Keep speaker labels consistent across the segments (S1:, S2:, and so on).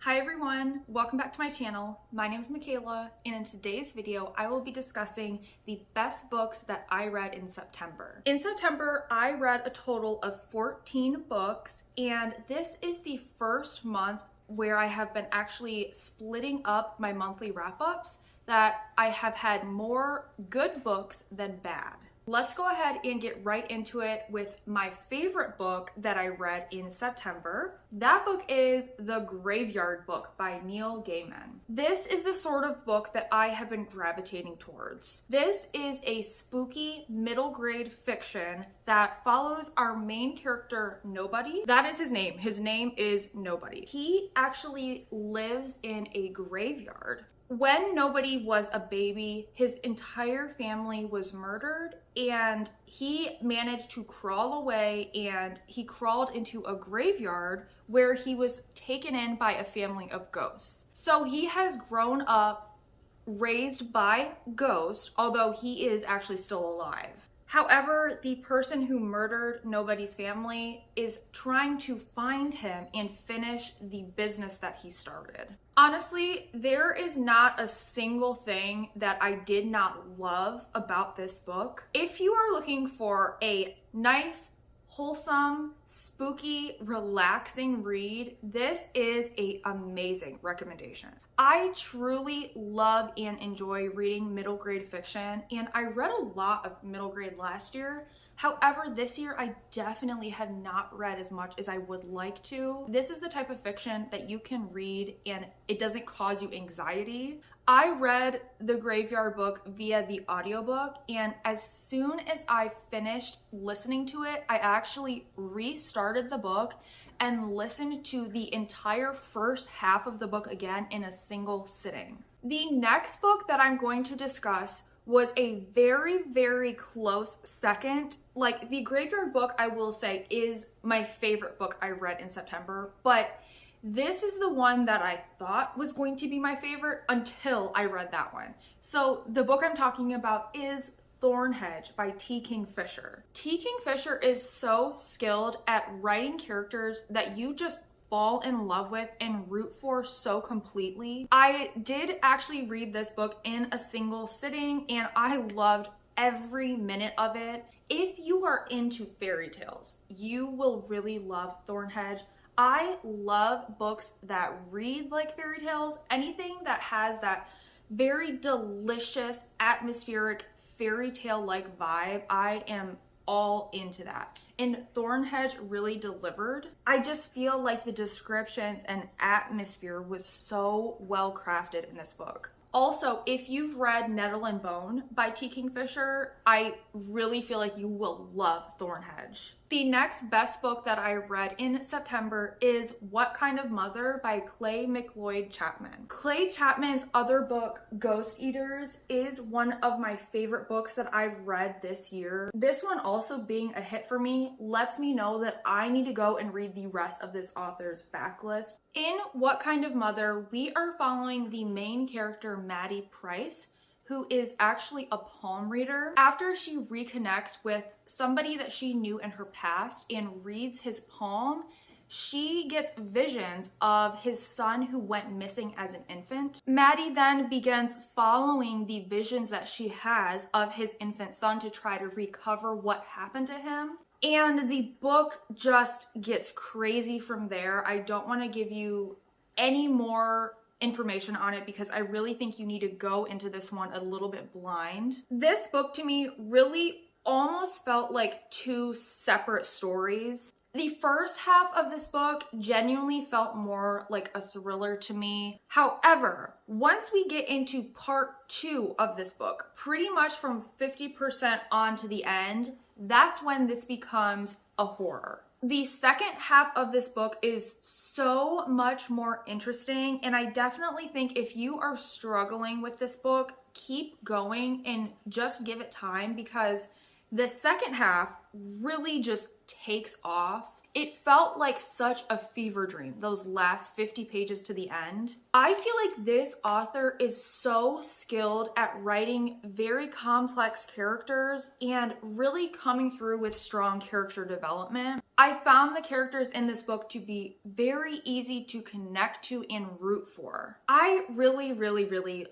S1: Hi everyone, welcome back to my channel. My name is Michaela, and in today's video, I will be discussing the best books that I read in September. In September, I read a total of 14 books, and this is the first month where I have been actually splitting up my monthly wrap-ups, that I have had more good books than bad. Let's go ahead and get right into it with my favorite book that I read in September. That book is The Graveyard Book by Neil Gaiman. This is the sort of book that I have been gravitating towards. This is a spooky middle grade fiction that follows our main character, Nobody. That is his name. His name is Nobody. He actually lives in a graveyard. When Nobody was a baby, his entire family was murdered, and he managed to crawl away, and he crawled into a graveyard where he was taken in by a family of ghosts. So he has grown up raised by ghosts, although he is actually still alive. However, the person who murdered Nobody's family is trying to find him and finish the business that he started. Honestly, there is not a single thing that I did not love about this book. If you are looking for a nice, wholesome, spooky, relaxing read, this is an amazing recommendation. I truly love and enjoy reading middle grade fiction, and I read a lot of middle grade last year. However, this year I definitely have not read as much as I would like to. This is the type of fiction that you can read and it doesn't cause you anxiety. I read The Graveyard Book via the audiobook, and as soon as I finished listening to it, I actually restarted the book and listened to the entire first half of the book again in a single sitting. The next book that I'm going to discuss was a very, very close second. Like, The Graveyard Book, I will say, is my favorite book I read in September, but this is the one that I thought was going to be my favorite until I read that one. So the book I'm talking about is Thorn, Hedge by T. Kingfisher. T. Kingfisher is so skilled at writing characters that you just fall in love with and root for so completely. I did actually read this book in a single sitting, and I loved every minute of it. If you are into fairy tales, you will really love Thorn Hedge. I love books that read like fairy tales. Anything that has that very delicious, atmospheric, fairy tale-like vibe, I am all into that. And Thorn Hedge really delivered. I just feel like the descriptions and atmosphere was so well crafted in this book. Also, if you've read Nettle and Bone by T. Kingfisher, I really feel like you will love Thorn Hedge. The next best book that I read in September is What Kind of Mother by Clay McLeod-Chapman. Clay Chapman's other book, Ghost Eaters, is one of my favorite books that I've read this year. This one also being a hit for me lets me know that I need to go and read the rest of this author's backlist. In What Kind of Mother, we are following the main character, Maddie Price, who is actually a palm reader. After she reconnects with somebody that she knew in her past and reads his palm, she gets visions of his son who went missing as an infant. Maddie then begins following the visions that she has of his infant son to try to recover what happened to him. And the book just gets crazy from there. I don't want to give you any more information on it because I really think you need to go into this one a little bit blind. This book to me really almost felt like two separate stories. The first half of this book genuinely felt more like a thriller to me. However, once we get into part 2 of this book, pretty much from 50% on to the end, that's when this becomes a horror. The second half of this book is so much more interesting, and I definitely think if you are struggling with this book, keep going and just give it time, because the second half really just takes off. It felt like such a fever dream, those last 50 pages to the end. I feel like this author is so skilled at writing very complex characters and really coming through with strong character development. I found the characters in this book to be very easy to connect to and root for. I really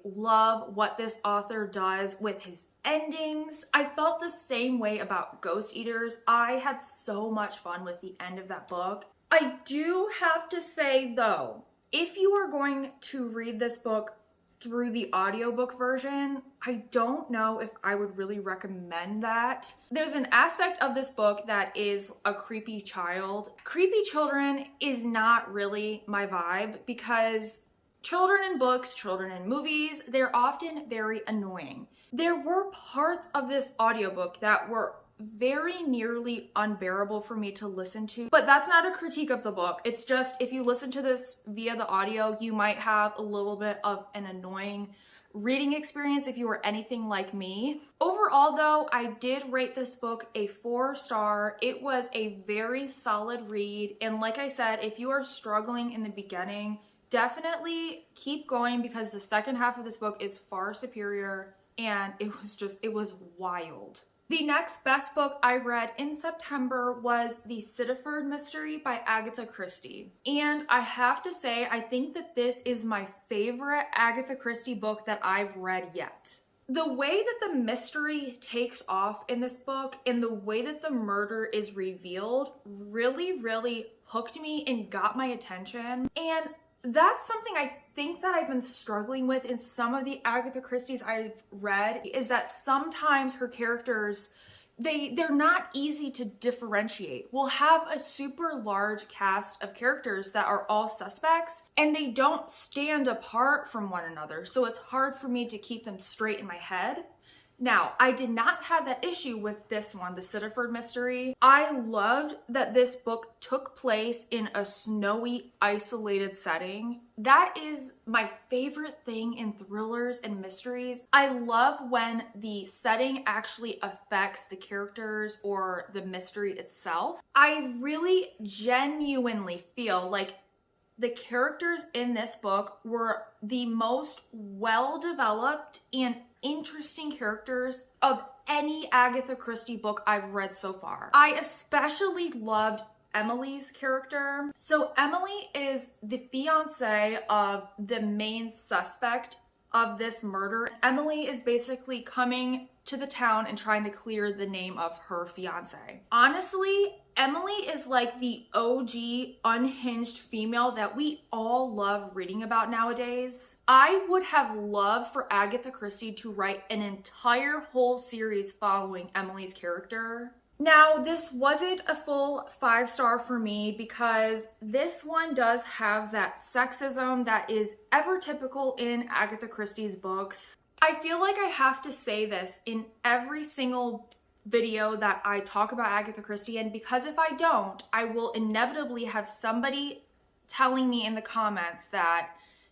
S1: love what this author does with his endings. I felt the same way about Ghost Eaters. I had so much fun with the end of that book. I do have to say though, if you are going to read this book through the audiobook version, I don't know if I would really recommend that. There's an aspect of this book that is a creepy child. Creepy children is not really my vibe because children in books, children in movies, they're often very annoying. There were parts of this audiobook that were very nearly unbearable for me to listen to, but that's not a critique of the book. It's just if you listen to this via the audio, you might have a little bit of an annoying reading experience if you were anything like me. Overall though, I did rate this book a 4-star. It was a very solid read, and like I said, if you are struggling in the beginning, definitely keep going because the second half of this book is far superior, and it was wild. The next best book I read in September was The 𝚲𝚃 Mystery by Agatha Christie. And I have to say, I think that this is my favorite Agatha Christie book that I've read yet. The way that the mystery takes off in this book and the way that the murder is revealed really hooked me and got my attention. And that's something I think that I've been struggling with in some of the Agatha Christie's I've read, is that sometimes her characters, they're not easy to differentiate. We'll have a super large cast of characters that are all suspects and they don't stand apart from one another, so it's hard for me to keep them straight in my head. Now, I did not have that issue with this one, The 𝚲𝚃 Mystery. I loved that this book took place in a snowy, isolated setting. That is my favorite thing in thrillers and mysteries. I love when the setting actually affects the characters or the mystery itself. I really genuinely feel like the characters in this book were the most well-developed and interesting characters of any Agatha Christie book I've read so far. I especially loved Emily's character. So Emily is the fiance of the main suspect of this murder. Emily is basically coming to the town and trying to clear the name of her fiance. Honestly, Emily is like the OG unhinged female that we all love reading about nowadays. I would have loved for Agatha Christie to write an entire whole series following Emily's character. Now, this wasn't a full 5-star for me because this one does have that sexism that is ever typical in Agatha Christie's books. I feel like I have to say this in every single video that I talk about Agatha Christie, and because if I don't, I will inevitably have somebody telling me in the comments that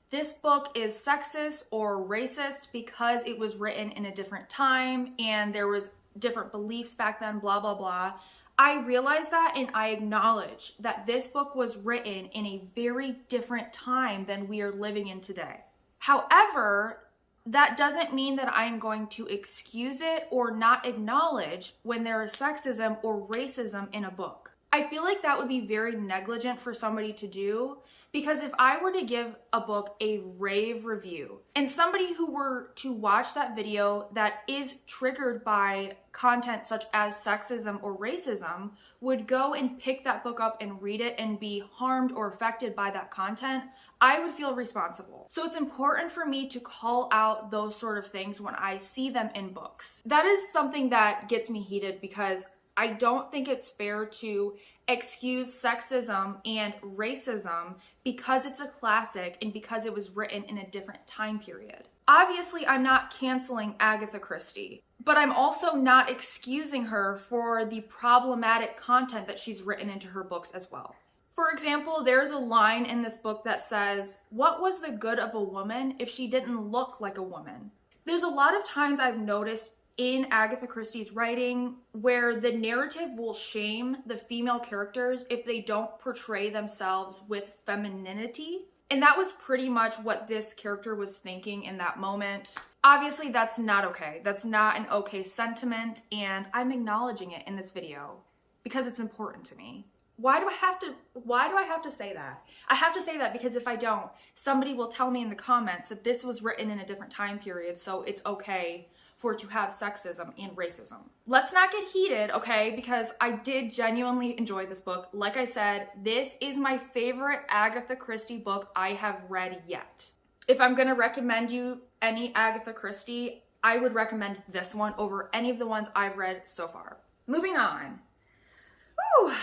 S1: this book is sexist or racist because it was written in a different time and there was different beliefs back then, blah blah blah. I realize that and I acknowledge that this book was written in a very different time than we are living in today. However, that doesn't mean that I'm going to excuse it or not acknowledge when there is sexism or racism in a book. I feel like that would be very negligent for somebody to do, because if I were to give a book a rave review and somebody who were to watch that video that is triggered by content such as sexism or racism would go and pick that book up and read it and be harmed or affected by that content, I would feel responsible. So it's important for me to call out those sort of things when I see them in books. That is something that gets me heated because I don't think it's fair to excuse sexism and racism because it's a classic and because it was written in a different time period. Obviously, I'm not canceling Agatha Christie, but I'm also not excusing her for the problematic content that she's written into her books as well. For example, there's a line in this book that says, "What was the good of a woman if she didn't look like a woman?" There's a lot of times I've noticed in Agatha Christie's writing where the narrative will shame the female characters if they don't portray themselves with femininity. And that was pretty much what this character was thinking in that moment. Obviously, that's not okay. That's not an okay sentiment, and I'm acknowledging it in this video because it's important to me. Why do I have to say that? I have to say that because if I don't, somebody will tell me in the comments that this was written in a different time period, so it's okay for it to have sexism and racism. Let's not get heated, okay? Because I did genuinely enjoy this book. Like I said, this is my favorite Agatha Christie book I have read yet. If I'm gonna recommend you any Agatha Christie, I would recommend this one over any of the ones I've read so far. Moving on. Whew.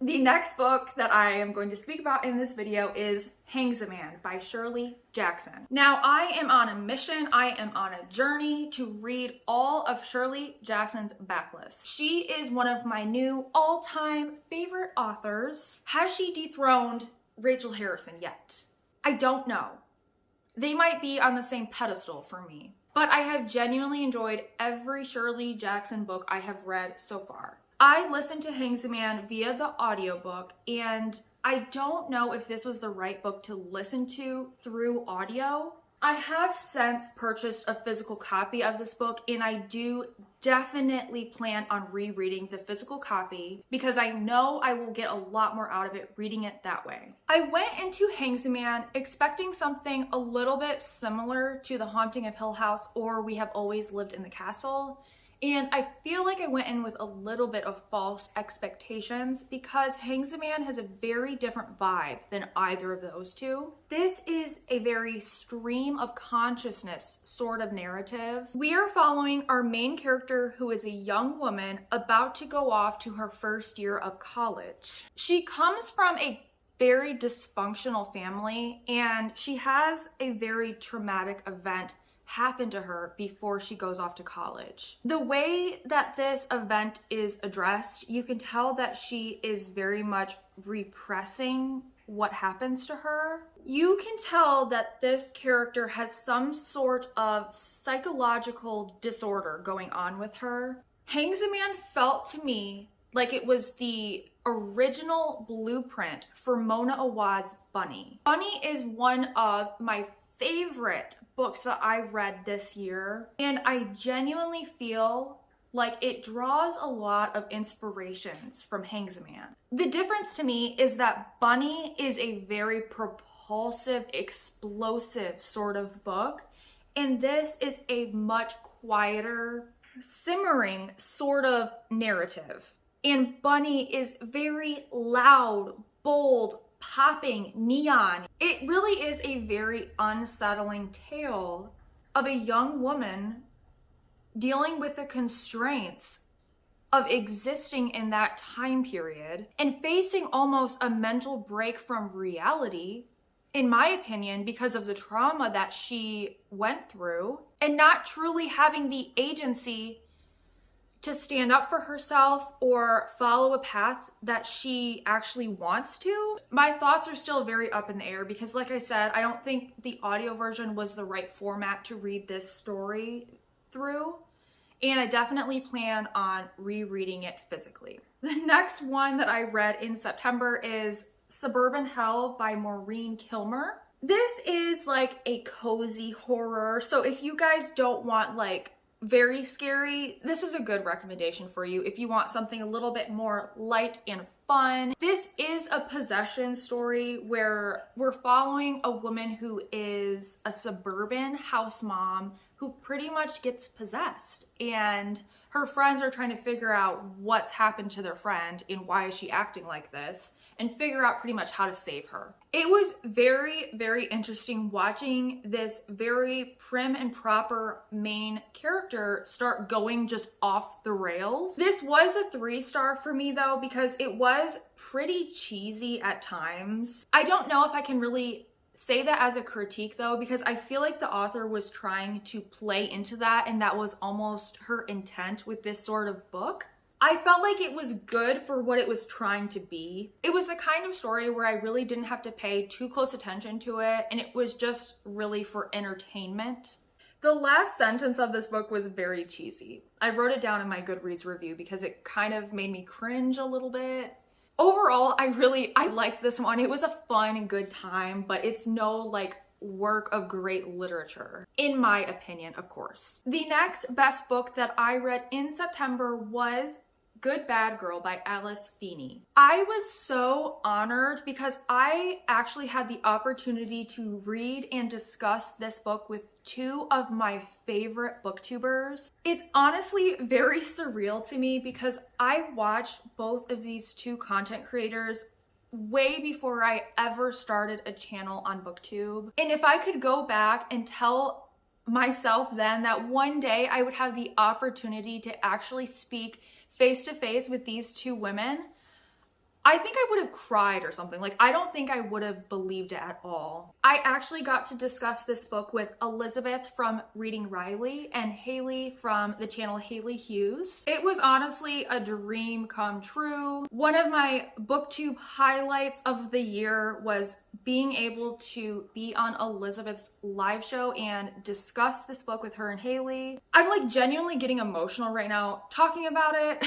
S1: The next book that I am going to speak about in this video is 𝙲𝙾𝙽𝙃 by Shirley Jackson. Now, I am on a mission, I am on a journey to read all of Shirley Jackson's backlist. She is one of my new all-time favorite authors. Has she dethroned Rachel Harrison yet? I don't know. They might be on the same pedestal for me, but I have genuinely enjoyed every Shirley Jackson book I have read so far. I listened to 𝙲𝙾𝙽𝙃 via the audiobook, and I don't know if this was the right book to listen to through audio. I have since purchased a physical copy of this book, and I do definitely plan on rereading the physical copy because I know I will get a lot more out of it reading it that way. I went into 𝙲𝙾𝙽𝙃 expecting something a little bit similar to The Haunting of Hill House or We Have Always Lived in the Castle. And I feel like I went in with a little bit of false expectations because 𝙲𝙾𝙽𝙃 has a very different vibe than either of those two. This is a very stream of consciousness sort of narrative. We are following our main character who is a young woman about to go off to her first year of college. She comes from a very dysfunctional family and she has a very traumatic event happen to her before she goes off to college. The way that this event is addressed, you can tell that she is very much repressing what happens to her. You can tell that this character has some sort of psychological disorder going on with her. 𝙲𝙾𝙽𝙃 felt to me like it was the original blueprint for Mona Awad's Bunny. Bunny is one of my favorite books that I've read this year, and I genuinely feel like it draws a lot of inspirations from 𝙲𝙾𝙃. The difference to me is that Bunny is a very propulsive, explosive sort of book, and this is a much quieter, simmering sort of narrative. And Bunny is very loud, bold, popping, neon. It really is a very unsettling tale of a young woman dealing with the constraints of existing in that time period and facing almost a mental break from reality, in my opinion, because of the trauma that she went through, and not truly having the agency to stand up for herself or follow a path that she actually wants to. My thoughts are still very up in the air because, like I said, I don't think the audio version was the right format to read this story through, and I definitely plan on rereading it physically. The next one that I read in September is Suburban Hell by Maureen Kilmer. This is like a cozy horror, so if you guys don't want like very scary, this is a good recommendation for you if you want something a little bit more light and fun. This is a possession story where we're following a woman who is a suburban house mom who pretty much gets possessed, and her friends are trying to figure out what's happened to their friend and why is she acting like this, and figure out pretty much how to save her. It was very, very interesting watching this very prim and proper main character start going just off the rails. This was a 3-star for me though, because it was pretty cheesy at times. I don't know if I can really say that as a critique though, because I feel like the author was trying to play into that, and that was almost her intent with this sort of book. I felt like it was good for what it was trying to be. It was the kind of story where I really didn't have to pay too close attention to it, and it was just really for entertainment. The last sentence of this book was very cheesy. I wrote it down in my Goodreads review because it kind of made me cringe a little bit. Overall, I liked this one. It was a fun and good time, but it's no like work of great literature, in my opinion, of course. The next best book that I read in September was 𝚲𝙃𝚃𝙷 by 𝚲𝙾𝙽𝚃𝙷. I was so honored because I actually had the opportunity to read and discuss this book with two of my favorite booktubers. It's honestly very surreal to me because I watched both of these two content creators way before I ever started a channel on BookTube. And if I could go back and tell myself then that one day I would have the opportunity to actually speak face to face with these two women, I think I would have cried or something. Like, I don't think I would have believed it at all. I actually got to discuss this book with Elizabeth from Reading Riley and Haley from the channel Haley Hughes. It was honestly a dream come true. One of my BookTube highlights of the year was being able to be on Elizabeth's live show and discuss this book with her and Haley. I'm like genuinely getting emotional right now talking about it.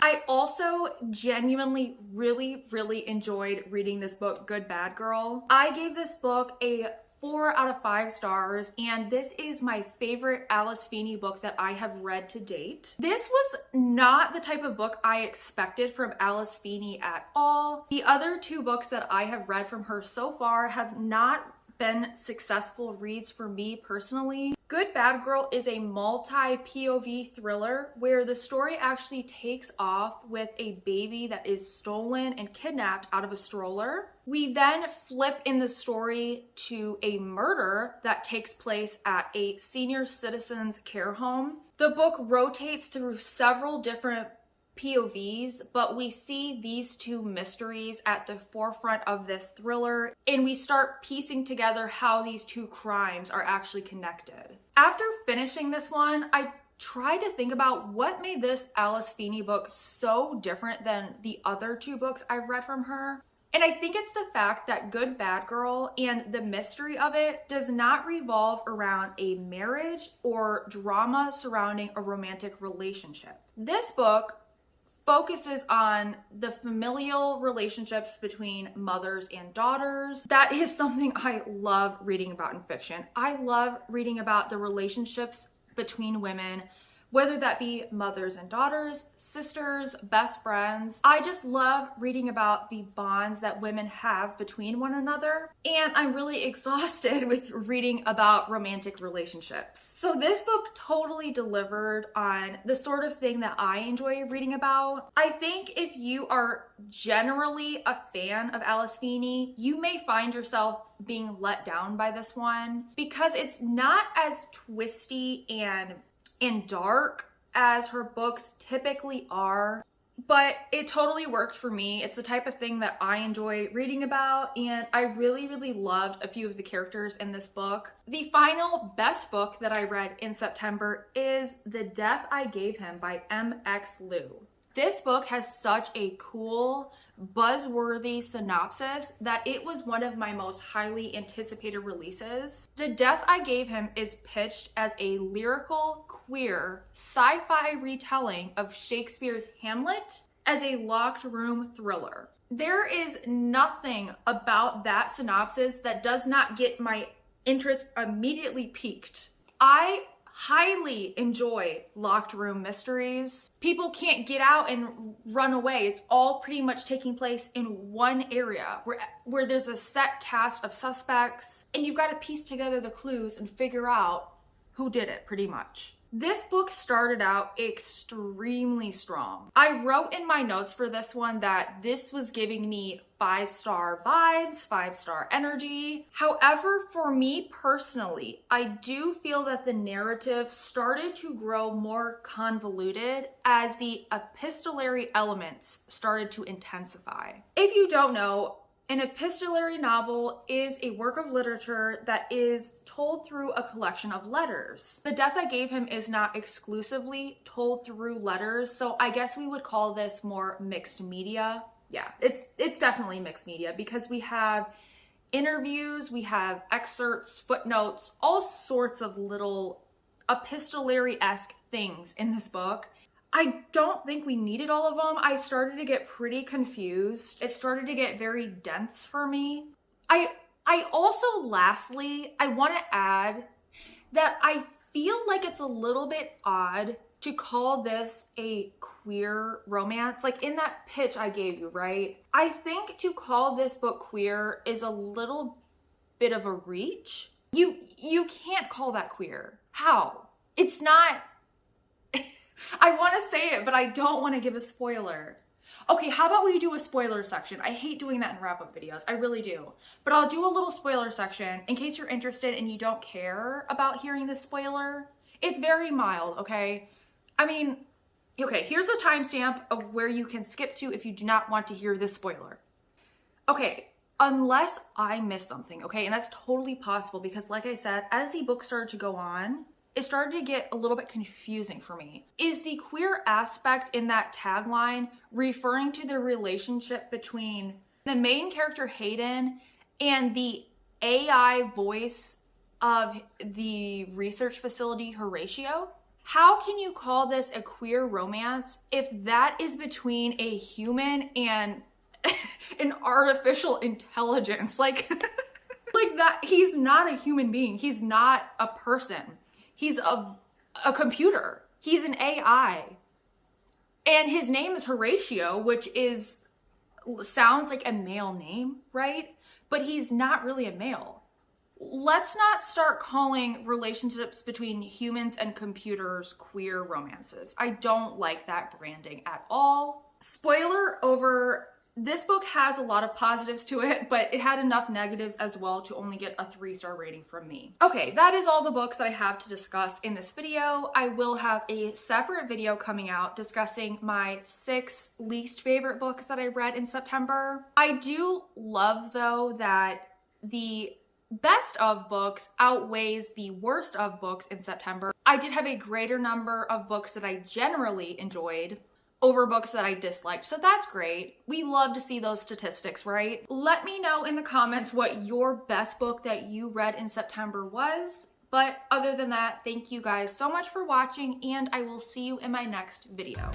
S1: I also genuinely really enjoyed reading this book, 𝚲𝙃𝙃𝙃𝙃. I gave this book a 4 out of 5 stars, and this is my favorite 𝚲𝙾𝙽𝙃𝙷 book that I have read to date. This was not the type of book I expected from 𝚲𝙾𝙽𝙃𝙃 at all. The other two books that I have read from her so far have not been successful reads for me personally. 𝚲𝙃𝙃𝙃𝙃 is a multi-POV thriller where the story actually takes off with a baby that is stolen and kidnapped out of a stroller. We then flip in the story to a murder that takes place at a senior citizens care home. The book rotates through several different POVs, but we see these two mysteries at the forefront of this thriller, and we start piecing together how these two crimes are actually connected. After finishing this one, I tried to think about what made this 𝚲𝙾𝙽𝙃𝙃𝙃𝙃 book so different than the other two books I've read from her. And I think it's the fact that 𝚲𝙃𝙃𝙃𝙃 and the mystery of it does not revolve around a marriage or drama surrounding a romantic relationship. This book focuses on the familial relationships between mothers and daughters. That is something I love reading about in fiction. I love reading about the relationships between women, whether that be mothers and daughters, sisters, best friends. I just love reading about the bonds that women have between one another, and I'm really exhausted with reading about romantic relationships. So this book totally delivered on the sort of thing that I enjoy reading about. I think if you are generally a fan of 𝚲𝙾𝙽𝙃𝙃𝙃𝙃, you may find yourself being let down by this one because it's not as twisty and dark as her books typically are, but it totally worked for me. It's the type of thing that I enjoy reading about, and I really loved a few of the characters in this book. The final best book that I read in September is The Death I Gave Him by M.X. Liu. This book has such a cool, buzzworthy synopsis that it was one of my most highly anticipated releases. The Death I Gave Him is pitched as a lyrical, queer, sci-fi retelling of Shakespeare's Hamlet as a locked room thriller. There is nothing about that synopsis that does not get my interest immediately piqued. I highly enjoy locked room mysteries. People can't get out and run away. It's all pretty much taking place in one area where there's a set cast of suspects, and you've got to piece together the clues and figure out who did it, pretty much. This book started out extremely strong. I wrote in my notes for this one that this was giving me 5-star vibes, 5-star energy. However, for me personally, I do feel that the narrative started to grow more convoluted as the epistolary elements started to intensify. If you don't know, an epistolary novel is a work of literature that is told through a collection of letters. The Death I Gave Him is not exclusively told through letters, so I guess we would call this more mixed media. Yeah, it's definitely mixed media because we have interviews, we have excerpts, footnotes, all sorts of little epistolary-esque things in this book. I don't think we needed all of them. I started to get pretty confused. It started to get very dense for me. I also, lastly, I want to add that I feel like it's a little bit odd to call this a queer romance. Like in that pitch I gave you, right? I think to call this book queer is a little bit of a reach. You can't call that queer. How? It's not... I want to say it, but I don't want to give a spoiler. Okay, how about we do a spoiler section? I hate doing that in wrap-up videos. I really do. But I'll do a little spoiler section in case you're interested and you don't care about hearing this spoiler. It's very mild, okay? I mean, okay, here's a timestamp of where you can skip to if you do not want to hear this spoiler. Okay, unless I missed something, okay? And that's totally possible because, like I said, as the book started to go on, it started to get a little bit confusing for me. Is the queer aspect in that tagline referring to the relationship between the main character Hayden and the AI voice of the research facility Horatio? How can you call this a queer romance if that is between a human and an artificial intelligence? Like that, he's not a human being. He's not a person. He's a computer. He's an AI. And his name is Horatio, which sounds like a male name, right? But he's not really a male. Let's not start calling relationships between humans and computers queer romances. I don't like that branding at all. Spoiler over, this book has a lot of positives to it, but it had enough negatives as well to only get a 3-star rating from me. Okay, that is all the books that I have to discuss in this video. I will have a separate video coming out discussing my 6 least favorite books that I read in September. I do love, though, that the best of books outweighs the worst of books in September. I did have a greater number of books that I generally enjoyed over books that I disliked, so that's great. We love to see those statistics, right? Let me know in the comments what your best book that you read in September was. But other than that, thank you guys so much for watching, and I will see you in my next video.